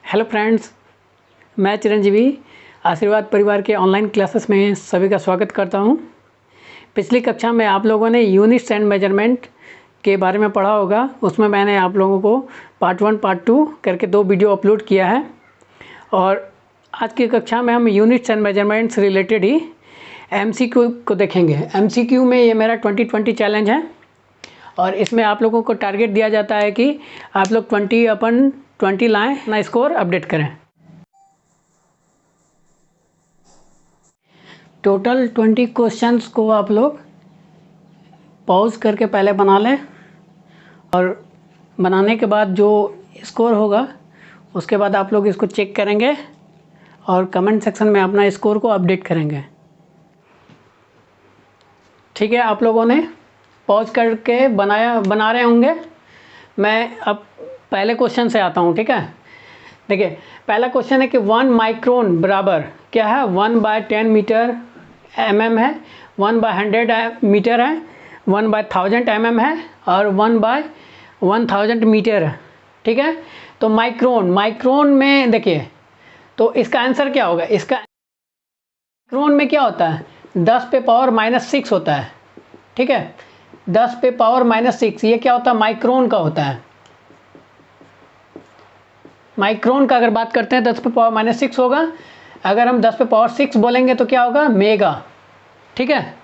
Hello friends, मैं चिरंजीवी आशीर्वाद परिवार के ऑनलाइन क्लासेस में सभी का स्वागत करता हूं। पिछली कक्षा में आप लोगों ने यूनिट्स एंड मेजरमेंट के बारे में पढ़ा होगा। उसमें मैंने आप लोगों को पार्ट 1 पार्ट 2 करके 2 वीडियो अपलोड किया है और आज की कक्षा में हम units and measurements related he MCQ को देखेंगे। MCQ में ये मेरा 2020 चैलेंज है और इसमें आप लोगों को टारगेट दिया जाता है कि आप लोग 20/20 लाएँ, अपना स्कोर अपडेट करें। टोटल 20 क्वेश्चंस को आप लोग पॉज करके पहले बना लें और बनाने के बाद जो स्कोर होगा उसके बाद आप लोग इसको चेक करेंगे और कमेंट सेक्शन में अपना स्कोर को अपडेट करेंगे। ठीक है, आप लोगों ने पॉज करके बना रहे होंगे। मैं अब पहले क्वेश्चन से आता हूँ। ठीक है, देखिए पहला क्वेश्चन है कि 1 माइक्रोन बराबर क्या है, 1/10 मीटर mm है, 1/100 मीटर है, 1/1000 mm है और 1/1000 मीटर है। ठीक है, तो माइक्रोन में देखिए तो इसका आंसर क्या होगा। इसका माइक्रोन में क्या होता है, 10⁻⁻6 होता है। ठीक है, 10⁻⁻6 ये क्या होता है, माइक्रोन का होता है। माइक्रोन का अगर बात करते हैं 10⁻⁻6 होगा। अगर हम 10⁻6 बोलेंगे तो क्या होगा, मेगा। ठीक है,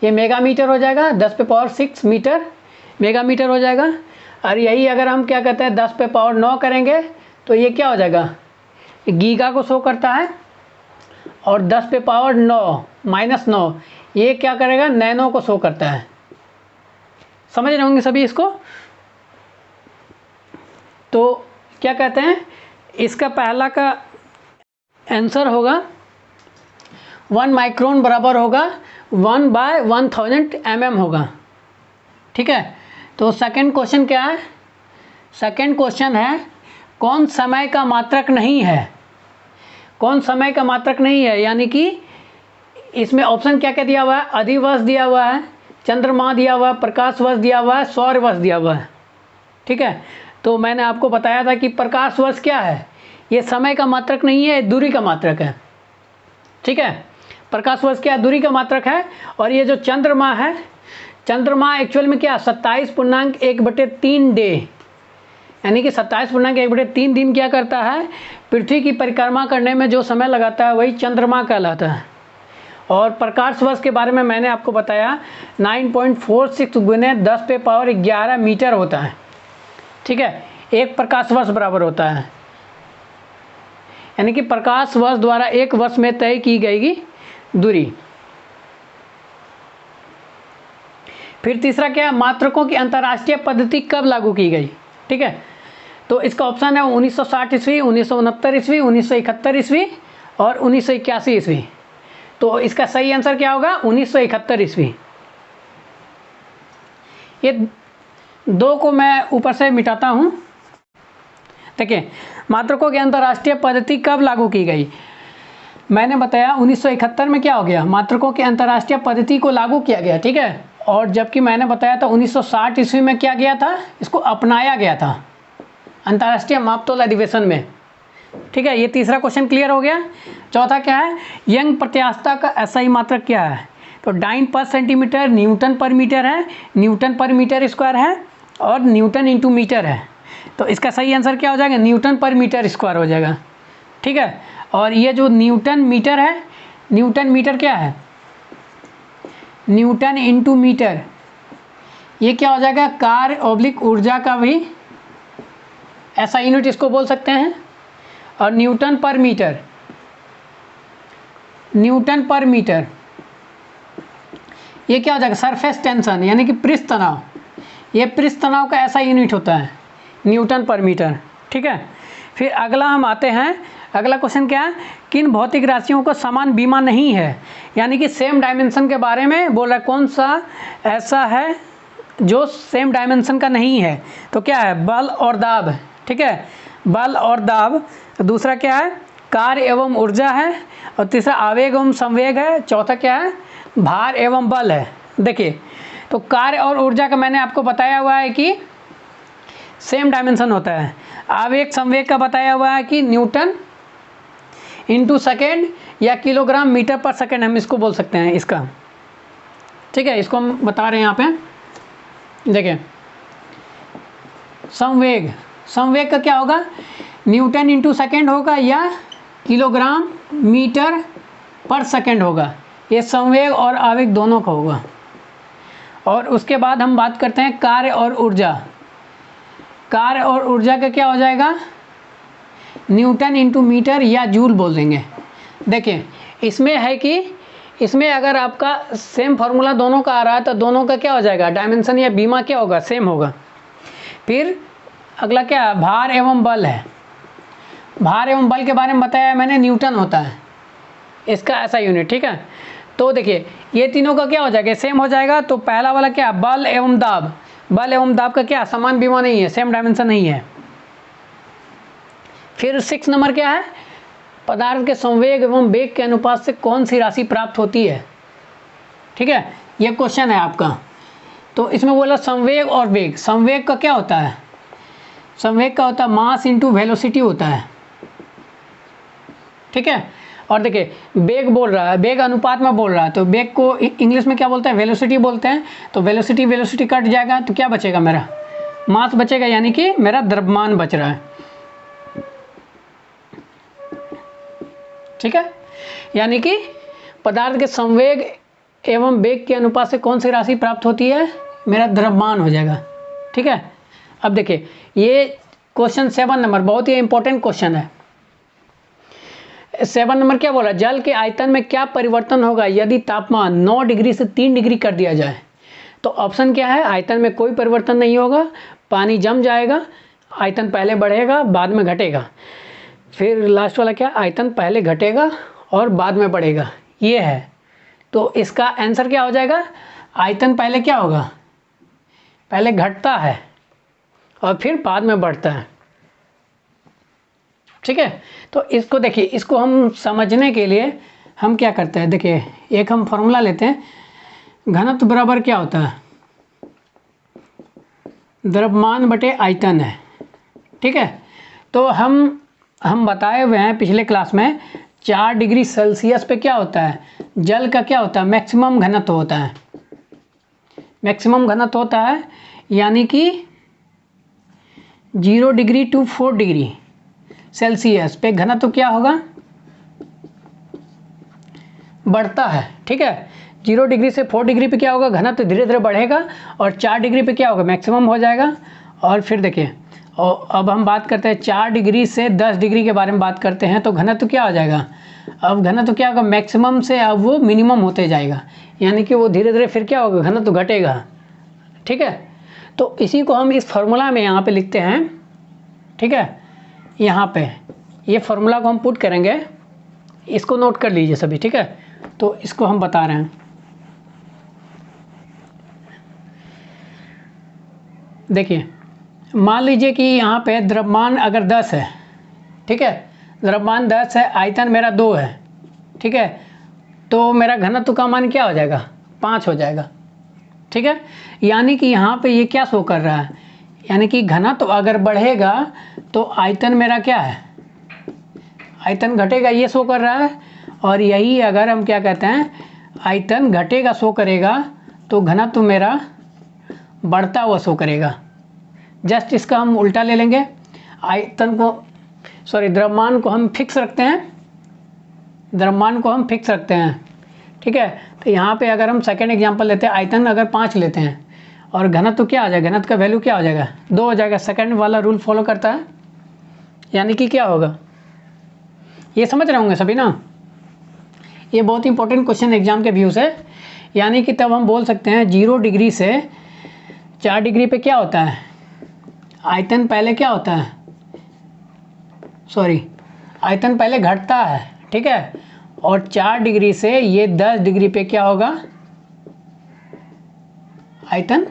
ये मेगा मीटर हो जाएगा, 10⁻6 मीटर मेगा मीटर हो जाएगा। और यही अगर हम क्या कहते हैं 10⁻9 करेंगे तो ये क्या हो जाएगा, गीगा को शो करता है। और 10⁻9 ये क्या करेगा, नैनो को शो करता है। समझ रहे होंगे सभी इसको। तो क्या कहते हैं, इसका पहला का आंसर होगा 1 माइक्रोन बराबर होगा 1/1000 mm होगा। ठीक है, तो सेकंड क्वेश्चन क्या है, सेकंड क्वेश्चन है कौन समय का मात्रक नहीं है। कौन समय का मात्रक नहीं है, यानी कि इसमें ऑप्शन क्या क्या दिया हुआ है, अधिवर्ष दिया हुआ है, चंद्रमा दिया हुआ है, प्रकाश वर्ष दिया हुआ है, सौर वर्ष दिया हुआ है। ठीक है, तो मैंने आपको बताया था कि प्रकाश वर्ष क्या है, ये समय का मात्रक नहीं है, दूरी का मात्रक है। ठीक है, प्रकाश वर्ष क्या, दूरी का मात्रक है। और ये जो चंद्रमा है, चंद्रमा एक्चुअल में क्या 27.1/3 डे, यानी कि 27.1/3 दिन क्या करता है, पृथ्वी की परिक्रमा करने में जो समय लगाता है वही चंद्रमा कहलाता है। और प्रकाश वर्ष के बारे में मैंने आपको बताया 9.46 × 10⁻11 मीटर होता है। ठीक है, एक प्रकाश वर्ष बराबर होता है, यानी कि प्रकाश वर्ष द्वारा एक वर्ष में तय की गई दूरी। फिर तीसरा क्या है, मात्रकों की अंतर्राष्ट्रीय पद्धति कब लागू की गई। ठीक है, तो इसका ऑप्शन है 1960 ईस्वी, 1969 ईस्वी, 1971 ईस्वी और 1981 ईस्वी। तो इसका सही आंसर क्या होगा, 1971 ईस्वी। ये दो को मैं ऊपर से मिटाता हूँ। देखिए मात्रकों की अंतर्राष्ट्रीय पद्धति कब लागू की गई, मैंने बताया 1971 में क्या हो गया, मात्रकों की अंतर्राष्ट्रीय पद्धति को लागू किया गया। ठीक है, और जबकि मैंने बताया था 1960 ईस्वी में क्या गया था, इसको अपनाया गया था अंतर्राष्ट्रीय मापतोल अधिवेशन में। ठीक है, ये तीसरा क्वेश्चन क्लियर हो गया। चौथा क्या है, यंग प्रत्यास्थता का SI मात्रक क्या है, तो डाइन पर सेंटीमीटर न्यूटन पर मीटर है, न्यूटन पर मीटर स्क्वायर है और न्यूटन इंटू मीटर है। तो इसका सही आंसर क्या हो जाएगा, न्यूटन पर मीटर स्क्वायर हो जाएगा। ठीक है, और ये जो न्यूटन मीटर है, न्यूटन मीटर क्या है, न्यूटन इंटू मीटर, ये क्या हो जाएगा, कार्य/ऊर्जा का भी ऐसा यूनिट इसको बोल सकते हैं। और न्यूटन पर मीटर, न्यूटन पर मीटर ये क्या हो जाएगा, सरफेस टेंशन, यानी कि पृष्ठ तनाव। ये पृष्ठ तनाव का ऐसा यूनिट होता है, न्यूटन पर मीटर। ठीक है, फिर अगला हम आते हैं, अगला क्वेश्चन क्या है, किन भौतिक राशियों को समान बीमा नहीं है, यानी कि सेम डायमेंशन के बारे में बोल रहा है, कौन सा ऐसा है जो सेम डायमेंशन का नहीं है। तो क्या है, बल और दाब। ठीक है, बल और दाब। दूसरा क्या है, कार्य एवं ऊर्जा है। और तीसरा आवेग एवं संवेग है। चौथा क्या है, भार एवं बल है। देखिए तो कार्य और ऊर्जा का मैंने आपको बताया हुआ है कि सेम डायमेंशन होता है। आवेग संवेग का बताया हुआ है कि न्यूटन इंटू सेकेंड या किलोग्राम मीटर पर सेकेंड हम इसको बोल सकते हैं इसका, ठीक है। इसको हम बता रहे हैं यहाँ पे, देखिए संवेग, संवेग का क्या होगा, न्यूटन इंटू सेकेंड होगा या किलोग्राम मीटर पर सेकेंड होगा, ये संवेग और आवेग दोनों का होगा। और उसके बाद हम बात करते हैं कार्य और ऊर्जा। कार्य और ऊर्जा का क्या हो जाएगा, न्यूटन इंटू मीटर या जूल बोल देंगे। देखिए इसमें है कि इसमें अगर आपका सेम फार्मूला दोनों का आ रहा है तो दोनों का क्या हो जाएगा, डायमेंशन या बीमा क्या होगा, सेम होगा। फिर अगला क्या है, भार एवं बल है। भार एवं बल के बारे में बताया मैंने, न्यूटन होता है इसका ऐसा यूनिट, ठीक है। तो देखिए ये तीनों का क्या हो जाएगा, सेम हो जाएगा। तो पहला वाला क्या, बल एवं दाब, बल एवं दाब का क्या समान बीमा नहीं है, सेम डायमेंशन नहीं है। फिर 6 नंबर क्या है, पदार्थ के संवेग एवं वेग के अनुपात से कौन सी राशि प्राप्त होती है, ठीक है, ये क्वेश्चन है आपका। तो इसमें बोला संवेग और वेग। संवेग का क्या होता है, संवेग का होता है मास इंटू वेलोसिटी होता है, ठीक है। और देखिए वेग बोल रहा है, वेग अनुपात में बोल रहा है, तो वेग को इंग्लिश में क्या बोलते हैं, वेलोसिटी बोलते हैं। तो वेलोसिटी वेलोसिटी कट जाएगा तो क्या बचेगा, मेरा मास बचेगा, यानी कि मेरा द्रव्यमान बच रहा है, ठीक है। यानी कि पदार्थ के संवेग एवं वेग के अनुपात से कौन सी राशि प्राप्त होती है, मेरा द्रव्यमान हो जाएगा, ठीक है। अब देखिए ये क्वेश्चन 7 नंबर बहुत ही इंपॉर्टेंट क्वेश्चन है। 7 नंबर क्या बोला, जल के आयतन में क्या परिवर्तन होगा यदि तापमान 9 डिग्री से 3 डिग्री कर दिया जाए। तो ऑप्शन क्या है, आयतन में कोई परिवर्तन नहीं होगा, पानी जम जाएगा, आयतन पहले बढ़ेगा बाद में घटेगा। फिर लास्ट वाला क्या, आयतन पहले घटेगा और बाद में बढ़ेगा, ये है। तो इसका आंसर क्या हो जाएगा, आयतन पहले क्या होगा, पहले घटता है और फिर बाद में बढ़ता है, ठीक है। तो इसको देखिए, इसको हम समझने के लिए हम क्या करते हैं, देखिए एक हम फॉर्मूला लेते हैं, घनत्व बराबर क्या होता है, द्रव्यमान बटे आयतन है, ठीक है। तो हम बताए हुए हैं पिछले क्लास में 4 डिग्री सेल्सियस पे क्या होता है, जल का क्या होता है, मैक्सिमम घनत्व होता है, मैक्सिमम घनत्व होता है, यानी कि 0 डिग्री टू 4 डिग्री सेल्सियस पे घनत्व क्या होगा, बढ़ता है, ठीक है। 0 डिग्री से 4 डिग्री पे क्या होगा, घनत्व धीरे धीरे बढ़ेगा और 4 डिग्री पे क्या होगा, मैक्सिमम हो जाएगा। और फिर देखिए, और अब हम बात करते हैं 4 डिग्री से 10 डिग्री के बारे में बात करते हैं, तो घनत्व क्या हो जाएगा, अब घनत्व क्या होगा, मैक्सिमम से अब वो मिनिमम होते जाएगा, यानी कि वो धीरे धीरे फिर क्या होगा, घनत्व घटेगा, ठीक है। तो इसी को हम इस फार्मूला में यहाँ पे लिखते हैं, ठीक है। यहाँ पे ये फार्मूला को हम पुट करेंगे, इसको नोट कर लीजिए सभी, ठीक है। तो इसको हम बता रहे हैं, देखिए मान लीजिए कि यहाँ पे द्रव्यमान अगर 10 है, ठीक है, द्रव्यमान 10 है, आयतन मेरा 2 है, ठीक है। तो मेरा घनत्व का मान क्या हो जाएगा, 5 हो जाएगा, ठीक है। यानी कि यहाँ पे ये क्या शो कर रहा है, यानी कि घनत्व अगर बढ़ेगा तो आयतन मेरा क्या है, आयतन घटेगा, ये शो कर रहा है। और यही अगर हम क्या कहते हैं, आयतन घटेगा शो करेगा तो घनत्व मेरा बढ़ता हुआ शो करेगा। जस्ट इसका हम उल्टा ले लेंगे, आयतन को द्रव्यमान को हम फिक्स रखते हैं, द्रव्यमान को हम फिक्स रखते हैं, ठीक है। तो यहाँ पे अगर हम सेकेंड एग्जांपल लेते हैं, आयतन अगर 5 लेते हैं और घनत्व क्या आ जाएगा, घनत्व का वैल्यू क्या हो जाएगा, 2 हो जाएगा। सेकेंड वाला रूल फॉलो करता है, यानी कि क्या होगा, ये समझ रहे होंगे सभी ना। ये बहुत इंपॉर्टेंट क्वेश्चन एग्जाम के व्यू से, यानी कि तब हम बोल सकते हैं 0 डिग्री से 4 डिग्री पे क्या होता है, आयतन पहले क्या होता है, आयतन पहले घटता है, ठीक है। और 4 डिग्री से ये 10 डिग्री पे क्या होगा, आयतन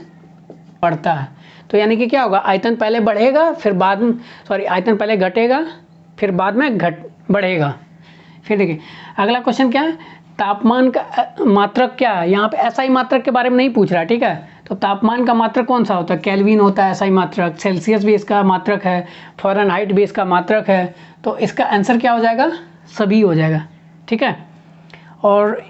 बढ़ता है। तो यानी कि क्या होगा, आयतन पहले बढ़ेगा फिर बाद में, आयतन पहले घटेगा फिर बाद में बढ़ेगा। फिर देखिए अगला क्वेश्चन क्या है, तापमान का मात्रक क्या है, यहाँ पे ऐसा ही मात्रक के बारे में नहीं पूछ रहा है, ठीक है। तो तापमान का मात्रक कौन सा होता है? केल्विन होता है SI मात्रक, सेल्सियस भी इसका मात्रक है, फ़ारेनहाइट भी इसका मात्रक है। तो इसका आंसर क्या हो जाएगा? सभी हो जाएगा, ठीक है। और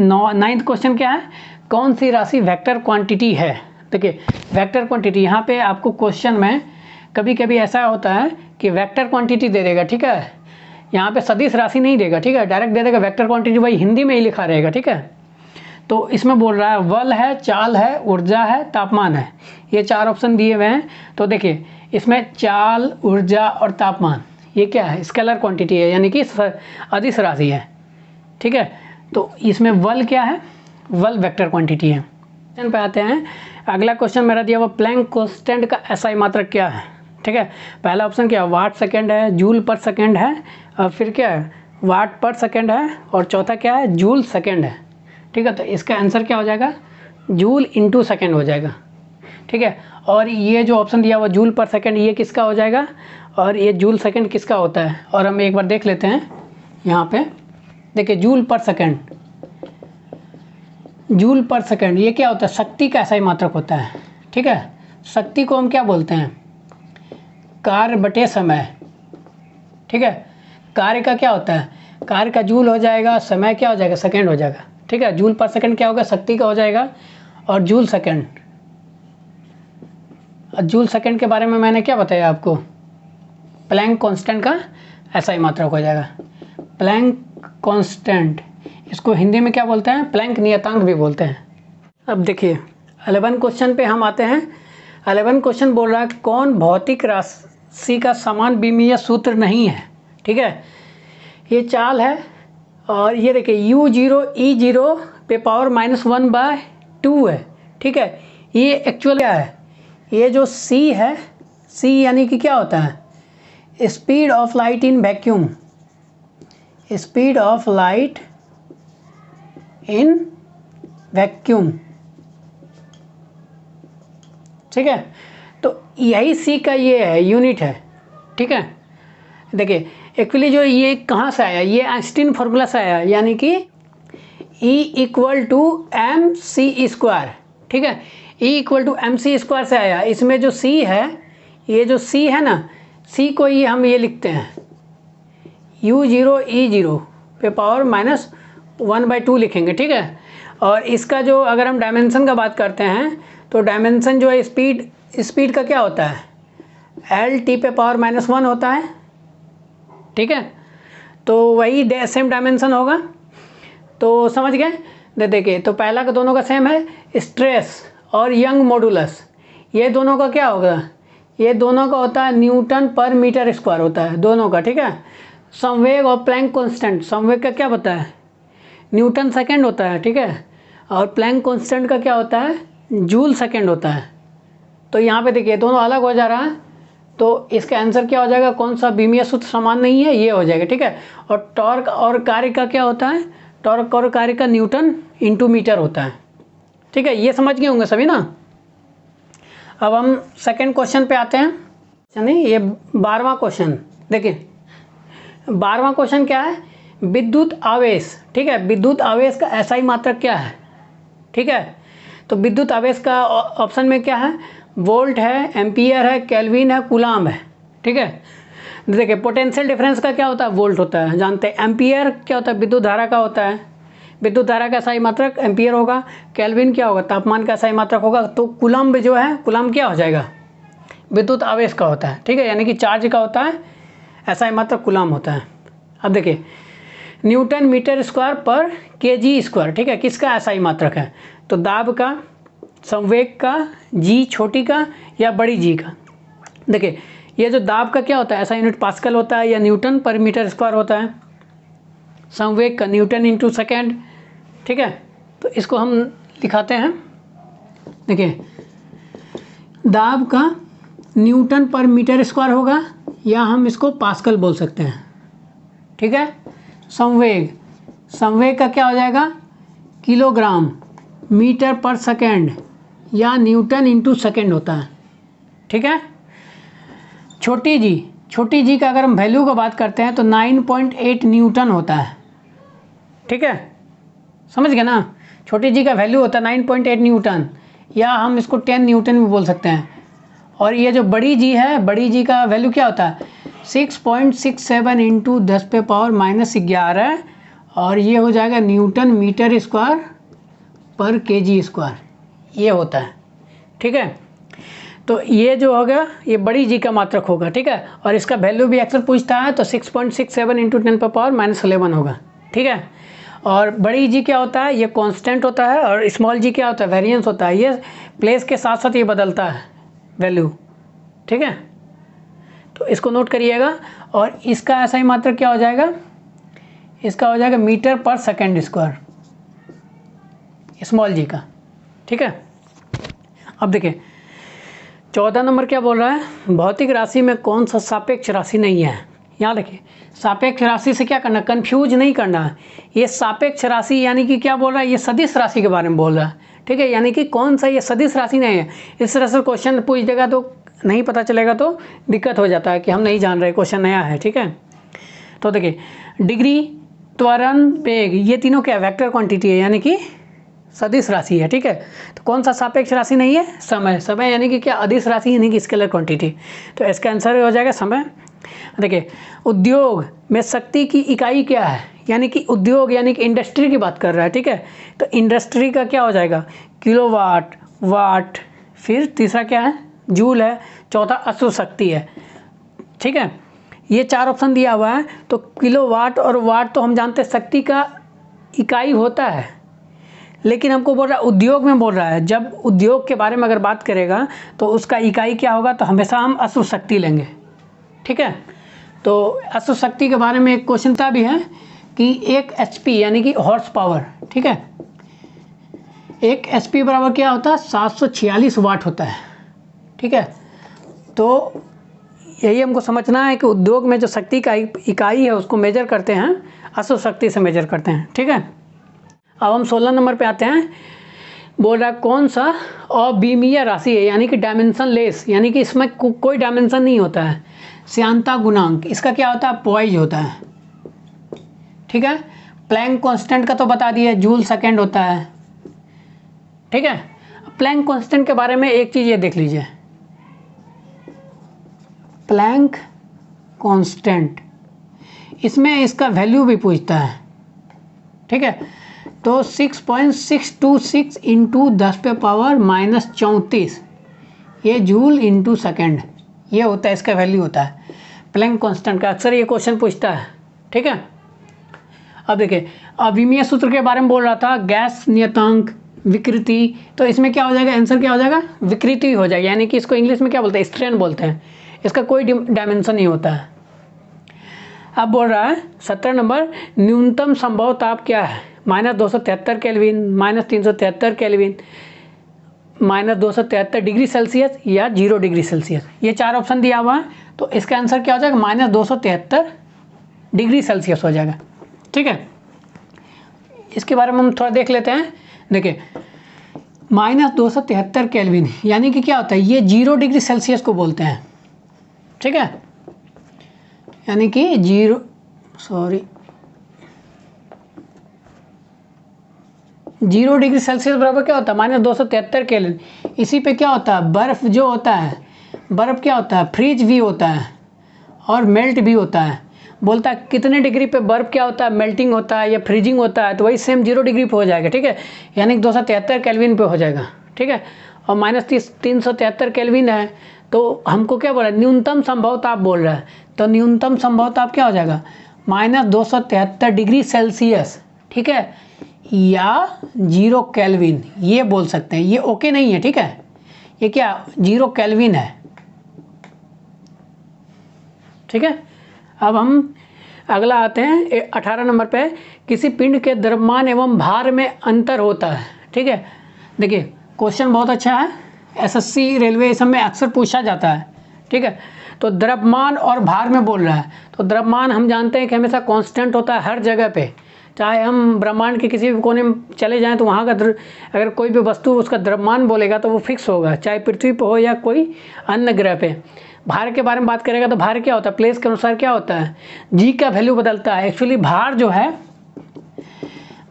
9th क्वेश्चन क्या है? कौन सी राशि वेक्टर क्वांटिटी है? देखिए वेक्टर क्वांटिटी, यहाँ पे आपको क्वेश्चन में कभी कभी ऐसा होता है कि वेक्टर क्वांटिटी दे देगा, ठीक है, यहाँ पे सदिश राशि नहीं देगा, ठीक है, डायरेक्ट दे देगा वेक्टर क्वांटिटी, वही हिंदी में ही लिखा रहेगा, ठीक है। तो इसमें बोल रहा है बल है, चाल है, ऊर्जा है, तापमान है, ये 4 ऑप्शन दिए हुए हैं। तो देखिए इसमें चाल, ऊर्जा और तापमान ये क्या है? स्केलर क्वांटिटी है, यानी कि अदिश राशि है, ठीक है। तो इसमें बल क्या है? बल वेक्टर क्वांटिटी है। क्वेश्चन पे आते हैं। अगला क्वेश्चन मेरा दिया हुआ प्लैंक कांस्टेंट का SI मात्रक क्या है, ठीक है। पहला ऑप्शन क्या है? वाट सेकेंड है, जूल पर सेकेंड है, और फिर क्या है? वाट पर सेकेंड है, और चौथा क्या है? जूल सेकेंड है, ठीक है। तो इसका आंसर क्या हो जाएगा? जूल इंटू सेकेंड हो जाएगा, ठीक है। और ये जो ऑप्शन दिया हुआ जूल पर सेकेंड, ये किसका हो जाएगा? और ये जूल सेकेंड किसका होता है? और हम एक बार देख लेते हैं यहाँ पे। देखिए जूल पर सेकेंड, जूल पर सेकेंड ये क्या होता है? शक्ति का SI मात्रक होता है, ठीक है। शक्ति को हम क्या बोलते हैं? कार्य बटे समय, ठीक है। कार्य का क्या होता है? कार्य का जूल हो जाएगा, समय क्या हो जाएगा? सेकेंड हो जाएगा, ठीक है। जूल पर सेकेंड क्या होगा? शक्ति का हो जाएगा, और जूल सेकेंड, जूल सेकेंड के बारे में मैंने क्या बताया आपको? प्लैंक कांस्टेंट का SI मात्रक हो जाएगा। प्लैंक कांस्टेंट, इसको हिंदी में क्या बोलते हैं? प्लैंक नियतांक भी बोलते हैं। अब देखिए 11 क्वेश्चन पे हम आते हैं। 11 क्वेश्चन बोल रहा है कौन भौतिक राशि का समान विमीय सूत्र नहीं है, ठीक है। ये चाल है, और ये देखिए U0 E0 पे पावर -1/2 है, ठीक है। ये एक्चुअल क्या है? ये जो C है, C यानी कि क्या होता है? Speed of light in vacuum, speed of light in vacuum, ठीक है। तो यही C का ये है, यूनिट है, ठीक है। देखिए एक्चुअली जो ये कहाँ से आया? ये आइंस्टीन फार्मूला से आया, यानी कि E = mc², ठीक है। E = mc² से आया। इसमें जो C है, ये जो C है ना, C को ही हम ये लिखते हैं U0 E0 पे पावर -1/2 लिखेंगे, ठीक है। और इसका जो अगर हम डायमेंशन का बात करते हैं, तो डायमेंशन जो है स्पीड का क्या होता है? LT पे पावर -1 होता है, ठीक है। तो वही सेम डायमेंशन होगा, तो समझ गए। देखिए तो पहला का दोनों का सेम है। स्ट्रेस और यंग मॉडुलस, ये दोनों का क्या होगा? ये दोनों का होता है Nm/m² होता है दोनों का, ठीक है। संवेग और प्लैंक कांस्टेंट, संवेग का क्या होता है? न्यूटन सेकेंड होता है, ठीक है। और प्लैंक कांस्टेंट का क्या होता है? जूल सेकेंड होता है। तो यहाँ पे देखिए दोनों अलग हो जा रहा है, तो इसका आंसर क्या हो जाएगा? कौन सा विमीय सूत्र समान नहीं है? ये हो जाएगा, ठीक है। और टॉर्क और कार्य का क्या होता है? टॉर्क और कार्य का न्यूटन इंटू मीटर होता है, ठीक है। ये समझ गए होंगे सभी ना। अब हम सेकंड क्वेश्चन पे आते हैं। नहीं, ये 12वां क्वेश्चन। देखिए 12वां क्वेश्चन क्या है? विद्युत आवेश, ठीक है। विद्युत आवेश का SI मात्रक क्या है, ठीक है। तो विद्युत आवेश का ऑप्शन में क्या है? वोल्ट है, एम्पियर है, केल्विन है, कूलाम है, ठीक है। देखिए पोटेंशियल डिफरेंस का क्या होता है? वोल्ट होता है, जानते हैं। एम्पियर क्या होता है? विद्युत धारा का होता है। विद्युत धारा का SI मात्रक एम्पियर होगा। केल्विन क्या होगा? तापमान का SI मात्रक होगा। तो कूलाम जो है, कूलाम क्या हो जाएगा? विद्युत आवेश का होता है, ठीक है, यानी कि चार्ज का होता है, SI मात्रक कूलाम होता है। अब देखिए Nm²/kg², ठीक है, किसका SI मात्रक है? तो दाब का, संवेग का, G छोटी का या बड़ी G का। देखिए ये जो दाब का क्या होता है? SI यूनिट पास्कल होता है या Nm/m² होता है। संवेग का न्यूटन इंटू सेकेंड, ठीक है। तो इसको हम दिखाते हैं। देखिए दाब का Nm/m² होगा, या हम इसको पास्कल बोल सकते हैं, ठीक है। संवेग का क्या हो जाएगा? किलोग्राम मीटर पर सेकेंड या न्यूटन इंटू सेकेंड होता है, ठीक है। छोटी जी का अगर हम वैल्यू का बात करते हैं तो 9.8 न्यूटन होता है, ठीक है, समझ गए ना। छोटी जी का वैल्यू होता है 9.8 न्यूटन, या हम इसको 10 न्यूटन भी बोल सकते हैं। और ये जो बड़ी जी है, बड़ी जी का वैल्यू क्या होता है 6.67 इंटू 10⁻⁻11 और ये हो जाएगा न्यूटन मीटर स्क्वायर पर केजी स्क्वायर, ये होता है। ठीक है, तो ये जो होगा ये बड़ी जी का मात्रक होगा। ठीक है, और इसका वैल्यू भी अक्सर पूछता है, तो 6.67 इंटू 10⁻⁻11 होगा। ठीक है, और बड़ी जी क्या होता है, ये कांस्टेंट होता है, और स्मॉल जी क्या होता है, वेरिएंस होता है। ये प्लेस के साथ साथ ये बदलता है वैल्यू। ठीक है, तो इसको नोट करिएगा। और इसका ऐसा ही मात्रक क्या हो जाएगा, इसका हो जाएगा मीटर पर सेकेंड स्क्वायर, स्मॉल जी का। ठीक है, अब देखिए 14 नंबर क्या बोल रहा है, भौतिक राशि में कौन सा सापेक्ष राशि नहीं है। यहाँ देखिए सापेक्ष राशि से क्या करना, कंफ्यूज नहीं करना है। ये सापेक्ष राशि यानी कि क्या बोल रहा है, ये सदिश राशि के बारे में बोल रहा है। ठीक है, यानी कि कौन सा ये सदिश राशि नहीं है। इस तरह से क्वेश्चन पूछ देगा तो नहीं पता चलेगा तो दिक्कत हो जाता है कि हम नहीं जान रहे, क्वेश्चन नया है। ठीक है, तो देखिए डिग्री, त्वरण, वेग, ये तीनों क्या वेक्टर क्वांटिटी है, यानी कि सदिश राशि है। ठीक है, तो कौन सा सापेक्ष राशि नहीं है, समय। समय यानी कि क्या अदिश राशि, यानी कि स्केलर क्वांटिटी। तो इसका आंसर हो जाएगा समय। देखिए उद्योग में शक्ति की इकाई क्या है, यानी कि उद्योग यानी कि इंडस्ट्री की बात कर रहा है। ठीक है, तो इंडस्ट्री का क्या हो जाएगा किलोवाट, वाट, फिर तीसरा क्या है जूल है, चौथा अश्व शक्ति है। ठीक है, ये 4 ऑप्शन दिया हुआ है। तो किलोवाट और वाट तो हम जानते हैं शक्ति का इकाई होता है, लेकिन हमको बोल रहा है उद्योग में बोल रहा है। जब उद्योग के बारे में अगर बात करेगा तो उसका इकाई क्या होगा, तो हमेशा हम अश्व शक्ति लेंगे। ठीक है, तो अश्व शक्ति के बारे में एक क्वेश्चन था भी है कि 1 HP यानी कि हॉर्स पावर। ठीक है, 1 HP बराबर क्या होता है 746 वाट होता है। ठीक है, तो यही हमको समझना है कि उद्योग में जो शक्ति का इकाई है उसको मेजर करते हैं, अश्व शक्ति से मेजर करते हैं। ठीक है, अब हम 16 नंबर पे आते हैं। बोल रहा है कौन सा अविमीय राशि है, यानी कि डायमेंशन लेस, यानी कि इसमें कोई डायमेंशन नहीं होता है। श्यानता गुणांक, इसका क्या होता है पॉइज होता है। ठीक है, प्लैंक कांस्टेंट का तो बता दिया, जूल सेकेंड होता है। ठीक है, प्लैंक कांस्टेंट के बारे में एक चीज़ ये देख लीजिए, प्लैंक कांस्टेंट, इसमें इसका वैल्यू भी पूछता है। ठीक है, तो 6.626 इंटू 10⁻⁻34 ये जूल इंटू सेकेंड, ये होता है, इसका वैल्यू होता है प्लैंक कांस्टेंट का। अक्सर ये क्वेश्चन पूछता है। ठीक है, अब देखिए अविमीय सूत्र के बारे में बोल रहा था, गैस नियतांक, विकृति, तो इसमें क्या हो जाएगा आंसर क्या हो जाएगा विकृति हो जाएगा, यानी कि इसको इंग्लिश में क्या बोलते हैं स्ट्रेन बोलते हैं। इसका कोई डायमेंशन नहीं होता है। अब बोल रहा है 17 नंबर, न्यूनतम संभव ताप क्या है, -273 केल्विन, -373 केल्विन, -273 डिग्री सेल्सियस या 0 डिग्री सेल्सियस। ये 4 ऑप्शन दिया हुआ है, तो इसका आंसर क्या हो जाएगा -273 डिग्री सेल्सियस हो जाएगा। ठीक है, इसके बारे में हम थोड़ा देख लेते हैं। देखिए -273 केल्विन यानी कि क्या होता है, ये 0 डिग्री सेल्सियस को बोलते हैं। ठीक है, यानी कि 0 डिग्री सेल्सियस बराबर क्या होता है -273 केल्विन। इसी पे क्या होता है बर्फ़ जो होता है, बर्फ़ क्या होता है फ्रीज भी होता है और मेल्ट भी होता है। बोलता है कितने डिग्री पे बर्फ़ क्या होता है मेल्टिंग होता है या फ्रीजिंग होता है, तो वही सेम 0 डिग्री पे हो जाएगा। ठीक है, यानी कि 273 केल्विन पे हो जाएगा। ठीक है, और -373 केल्विन है, तो हमको क्या बोल रहा है न्यूनतम संभव ताप बोल रहा है, तो न्यूनतम संभव ताप क्या हो जाएगा -273 डिग्री सेल्सियस। ठीक है, या 0 केल्विन ये बोल सकते हैं, ये ओके नहीं है। ठीक है, ये क्या 0 केल्विन है। ठीक है, अब हम अगला आते हैं 18 नंबर पे, किसी पिंड के द्रव्यमान एवं भार में अंतर होता है। ठीक है, देखिए क्वेश्चन बहुत अच्छा है, एसएससी रेलवे सब में अक्सर पूछा जाता है। ठीक है, तो द्रव्यमान और भार में बोल रहा है, तो द्रव्यमान हम जानते हैं कि हमेशा कांस्टेंट होता है हर जगह पे, चाहे हम ब्रह्मांड के किसी भी कोने में चले जाएं तो वहाँ का अगर कोई भी वस्तु उसका द्रव्यमान बोलेगा तो वो फिक्स होगा, चाहे पृथ्वी पर हो या कोई अन्य ग्रह पे। भार के बारे में बात करेगा तो भार क्या होता है प्लेस के अनुसार क्या होता है जी का वैल्यू बदलता है। एक्चुअली भार जो है,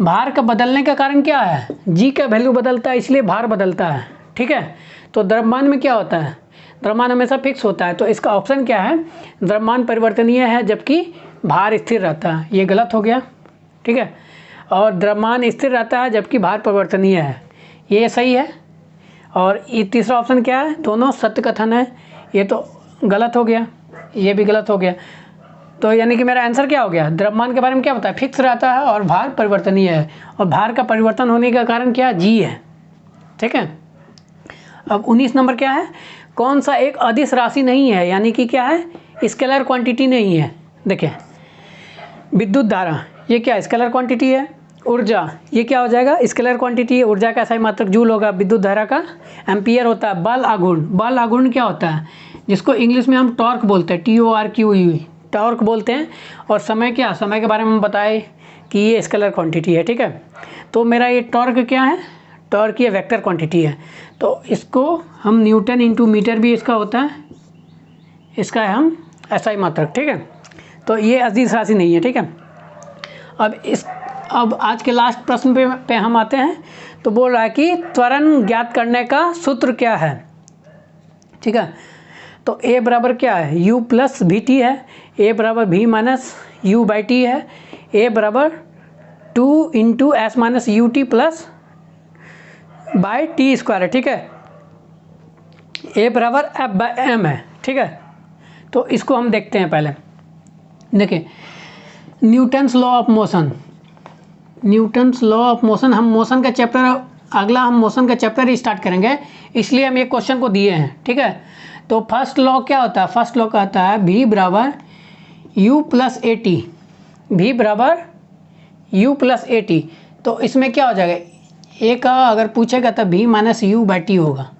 भार का बदलने का कारण क्या है जी का वैल्यू बदलता है, इसलिए भार बदलता है। ठीक है। तो द्रव्यमान में क्या होता है, द्रव्यमान हमेशा फिक्स होता है, तो इसका ऑप्शन क्या है, द्रव्यमान परिवर्तनीय है जबकि भार स्थिर रहता है, ये गलत हो गया, ठीक है। और द्रव्यमान स्थिर रहता है जबकि भार परिवर्तनीय है, ये सही है। और ये तीसरा ऑप्शन क्या है, दोनों सत्य कथन है, ये तो गलत हो गया, ये भी गलत हो गया। तो यानी कि मेरा आंसर क्या हो गया, द्रव्यमान के बारे में क्या होता है, फिक्स रहता है और भार परिवर्तनीय है, और भार का परिवर्तन होने का कारण क्या है, जी है, ठीक है। अब 19 नंबर क्या है, कौन सा एक अदिश राशि नहीं है, यानी कि क्या है, स्केलर क्वांटिटी नहीं है। देखिए विद्युत धारा ये क्या स्केलर क्वांटिटी है, ऊर्जा ये क्या हो जाएगा, स्केलर क्वांटिटी है, ऊर्जा का SI मात्रक जूल होगा, विद्युत धारा का एम्पियर होता है। बल आघूर्ण, बल आघूर्ण क्या होता है, जिसको इंग्लिश में हम टॉर्क बोलते हैं, TORQ, टॉर्क बोलते हैं। और समय क्या, समय के बारे में हम बताए कि ये स्केलर क्वांटिटी है, ठीक है। तो मेरा ये टॉर्क क्या है, टॉर्क ये वेक्टर क्वांटिटी है, तो इसको हम न्यूटन इंटू मीटर भी इसका होता है, इसका है हम SI मात्रक, ठीक है। तो ये अदिश राशि नहीं है, ठीक है। अब आज के लास्ट प्रश्न पे हम आते हैं। तो बोल रहा है कि त्वरण ज्ञात करने का सूत्र क्या है, ठीक है। तो A बराबर क्या है, U प्लस VT है, A बराबर V माइनस U/T है, A बराबर 2 into S minus UT plus by T square है, ठीक है। A बराबर F/m है, ठीक है। तो इसको हम देखते हैं पहले। देखिए Newton's law of motion, Newton's law of motion, हम मोशन का चैप्टर, अगला हम मोशन का चैप्टर ही स्टार्ट करेंगे, इसलिए हम ये क्वेश्चन को दिए हैं, ठीक है। तो फर्स्ट लॉ क्या होता है, फर्स्ट लॉ कहता है V बराबर U प्लस AT, V बराबर U प्लस AT। तो इसमें क्या हो जाएगा, A का अगर पूछेगा तो V माइनस U/T होगा,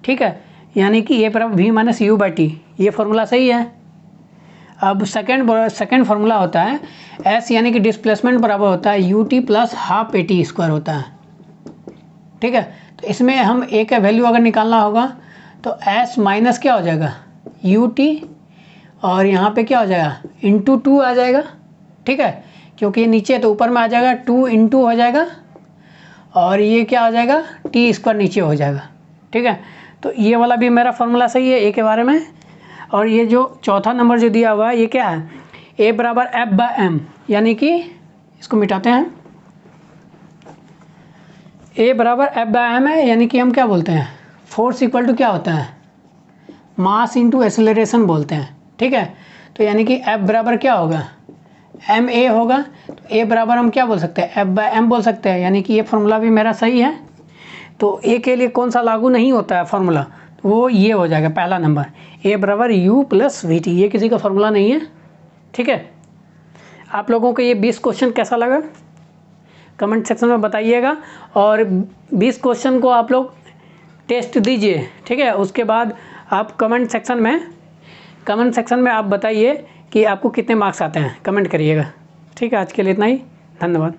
ठीक है। यानी कि A बराबर V माइनस U/T, ये फॉर्मूला सही है। अब सेकेंड फार्मूला होता है S, यानी कि डिस्प्लेसमेंट बराबर होता है UT plus half AT square होता है, ठीक है। तो इसमें हम A का वैल्यू अगर निकालना होगा तो S माइनस क्या हो जाएगा UT, और यहाँ पे क्या हो जाएगा इंटू 2 आ जाएगा, ठीक है। क्योंकि ये नीचे है तो ऊपर में आ जाएगा 2 इंटू हो जाएगा, और ये क्या हो जाएगा T स्क्वायर नीचे हो जाएगा, ठीक है। तो ये वाला भी मेरा फार्मूला सही है A के बारे में। और ये जो चौथा नंबर जो दिया हुआ है ये क्या है, A बराबर F/m, यानी कि इसको मिटाते हैं, A बराबर F/m है, यानी कि हम क्या बोलते हैं, फोर्स इक्वल टू क्या होता है, मास इंटू एक्सेलरेशन बोलते हैं, ठीक है। तो यानी कि F बराबर क्या होगा, ma होगा। तो A बराबर हम क्या बोल सकते हैं, F/m बोल सकते हैं, यानी कि ये फार्मूला भी मेरा सही है। तो A के लिए कौन सा लागू नहीं होता है फार्मूला, वो ये हो जाएगा पहला नंबर, A बराबर U प्लस VT, ये किसी का फार्मूला नहीं है, ठीक है। आप लोगों को ये 20 क्वेश्चन कैसा लगा कमेंट सेक्शन में बताइएगा, और 20 क्वेश्चन को आप लोग टेस्ट दीजिए, ठीक है। उसके बाद आप कमेंट सेक्शन में आप बताइए कि आपको कितने मार्क्स आते हैं, कमेंट करिएगा, ठीक है। आज के लिए इतना ही, धन्यवाद।